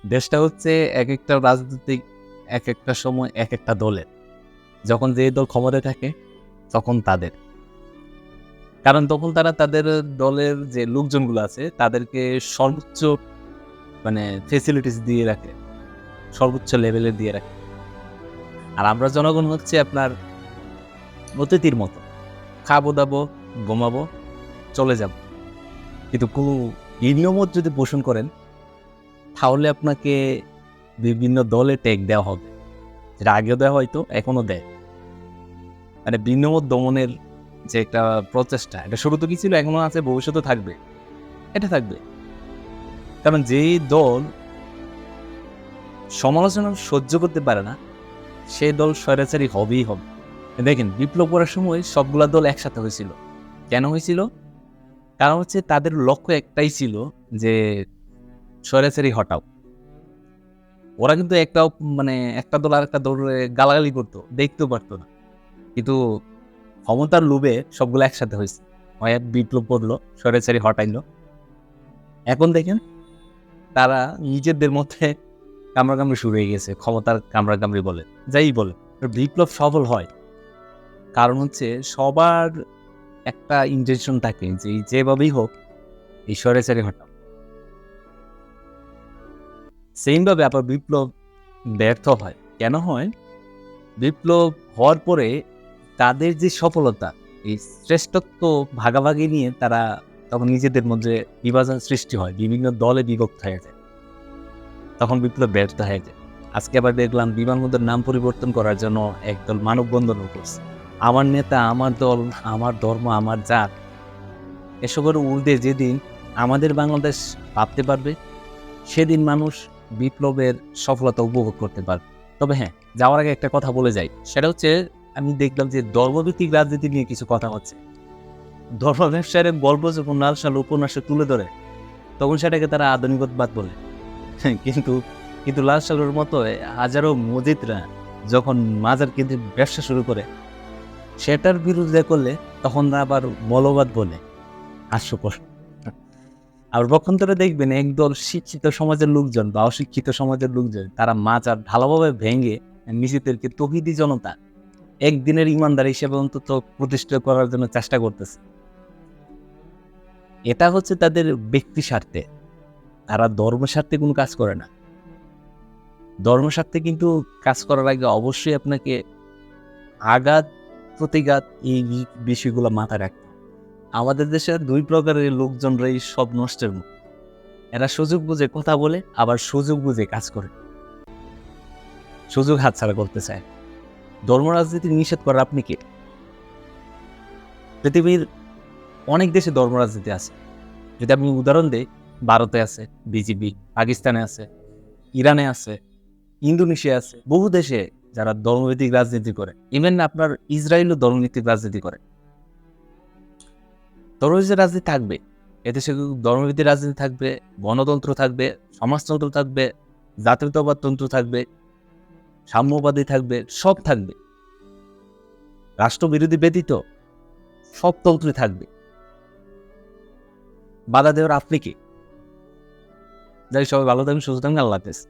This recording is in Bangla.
দেশটা হচ্ছে এক একটা রাজনৈতিক এক একটা সময় এক একটা দলের। যখন যে দল ক্ষমতায় থাকে তখন তাদের। কারণ তখন তারা তাদের দলের যে লোকজনগুলো আছে তাদেরকে সর্বোচ্চ ফেসিলিটিস দিয়ে রাখে, সর্বোচ্চ লেভেলের দিয়ে রাখে। আর আমরা জনগণ হচ্ছে আপনার অতিথির মতো। খাবো-দাবো, ঘুমাবো, চলে যাব। কিন্তু কোনো নিয়মত যদি পোষণ করেন তাহলে আপনাকে বিভিন্ন দলে ট্যাগ দেওয়া হবে। যেটা আগেও দেওয়া হয়তো এখনো দেয়। ভিন্নমত দমনের যে একটা প্রচেষ্টা, এটা শুরু তো কি ছিল, এখনো আছে, ভবিষ্যতে থাকবে। এটা থাকবে। কারণ যেই দল সমালোচনা সহ্য করতে পারে না, সেই দল স্বৈরাচারী হবেই হবে। দেখেন, বিপ্লব করার সময় সবগুলা দল একসাথে হয়েছিল। কেন হয়েছিল? কারণ হচ্ছে তাদের লক্ষ্য একটাই ছিল যে স্বৈরাচারী হটাও। ওরা কিন্তু একটাও একটা দল আর একটা দলের গালাগালি করতো, দেখতেও পারতো না। কিন্তু ক্ষমতার লোভে সবগুলো একসাথে হয়েছে। হয় বিপ্লব করলো, স্বৈরাচারী হটাইলো। এখন দেখেন তারা নিজেদের মধ্যে কামড়াকামড়ি শুরু হয়ে গেছে, ক্ষমতার কামড়াকামড়ি বলে, যাই বলে। বিপ্লব সফল হয় কারণ হচ্ছে সবার একটা ইন্টেনশন থাকে যে যেভাবেই হোক এই স্বৈরাচারী হটাও। সেম ভাবে আবার বিপ্লব ব্যর্থ হয়। কেন হয়? বিপ্লব হওয়ার পরে তাদের যে সফলতা, এই শ্রেষ্ঠত্ব ভাগাভাগি নিয়ে তারা তখন নিজেদের মধ্যে বিভাজন সৃষ্টি হয়, বিভিন্ন দলে বিভক্ত হয়ে যায়, তখন বিপ্লব ব্যর্থ হয়ে যায়। আজকে আবার দেখলাম বিমানবন্দর নাম পরিবর্তন করার জন্য একদল মানববন্ধনও করছে। আমার নেতা, আমার দল, আমার ধর্ম, আমার জাত, এসবের ঊর্ধ্বে যেদিন আমাদের বাংলাদেশ ভাবতে পারবে, সেদিন মানুষ বিপ্লবের সফলতা উপভোগ করতে পারবে। তবে হ্যাঁ, যাওয়ার আগে একটা কথা বলে যাই, সেটা হচ্ছে আমি দেখলাম যে ধর্মভিত্তিক রাজনীতি নিয়ে কিছু কথা হচ্ছে। ধর্ম ব্যবসায়ের গল্প যখন লাল সাল উপন্যাসে তুলে ধরে তখন সেটাকে তারা আধুনিকতাবাদ বলে। কিন্তু কিন্তু লাল সালের মতো হাজারো মসজিদরা যখন মাজার কেন্দ্রিক ব্যবসা শুরু করে, সেটার বিরুদ্ধে করলে তখন আবার মৌলবাদ বলে। হাস্যকর। আর পক্ষান্তরে দেখবেন একদল শিক্ষিত সমাজের লোকজন বা অশিক্ষিত সমাজের লোকজন তারা মাজার ঢালাভাবে ভেঙে নিজেদেরকে তৌহিদি জনতা, একদিনের ইমানদার হিসেবে অন্তত প্রতিষ্ঠা করার জন্য চেষ্টা করতেছে। এটা হচ্ছে তাদের ব্যক্তি স্বার্থে। তারা ধর্ম স্বার্থে কোনো কাজ করে না। ধর্ম স্বার্থে কিন্তু কাজ করার আগে অবশ্যই আপনাকে আঘাত প্রতিঘাত এই বিষয়গুলো মাথায় রাখতে হবে। আমাদের দেশের দুই প্রকারের লোকজনরাই সব নষ্টের মুখ। এরা সুযোগ বুঝে কথা বলে, আবার সুযোগ বুঝে কাজ করে, সুযোগ হাতছাড়া করতে চায়। ধর্ম রাজনীতি নিষেধ করার আপনি কে? পৃথিবীর অনেক দেশে ধর্ম রাজনীতি আছে। যদি আমি উদাহরণ দিই, ভারতে আছে বিজেপি, পাকিস্তানে আছে, ইরানে আছে, ইন্দোনেশিয়া আছে, বহু দেশে যারা ধর্মভিত্তিক রাজনীতি করে। ইভেন আপনার ইসরায়েলও ধর্মভিত্তিক রাজনীতি করে। ধর্মভিত্তিক রাজনীতি থাকবে, এদেশে ধর্মভিত্তিক রাজনীতি থাকবে, গণতন্ত্র থাকবে, সমাজতন্ত্র থাকবে, জাতীয়তাবাদ তন্ত্র থাকবে, সাম্যবাদী থাকবে, সব থাকবে। রাষ্ট্রবিরোধী ব্যতীত সব তন্ত্রই থাকবে। বাধা দেওয়ার আপনি কি? যাই, সবাই ভালো থাকবেন, সুস্থ থাকবেন, আল্লাহ হাফেজ।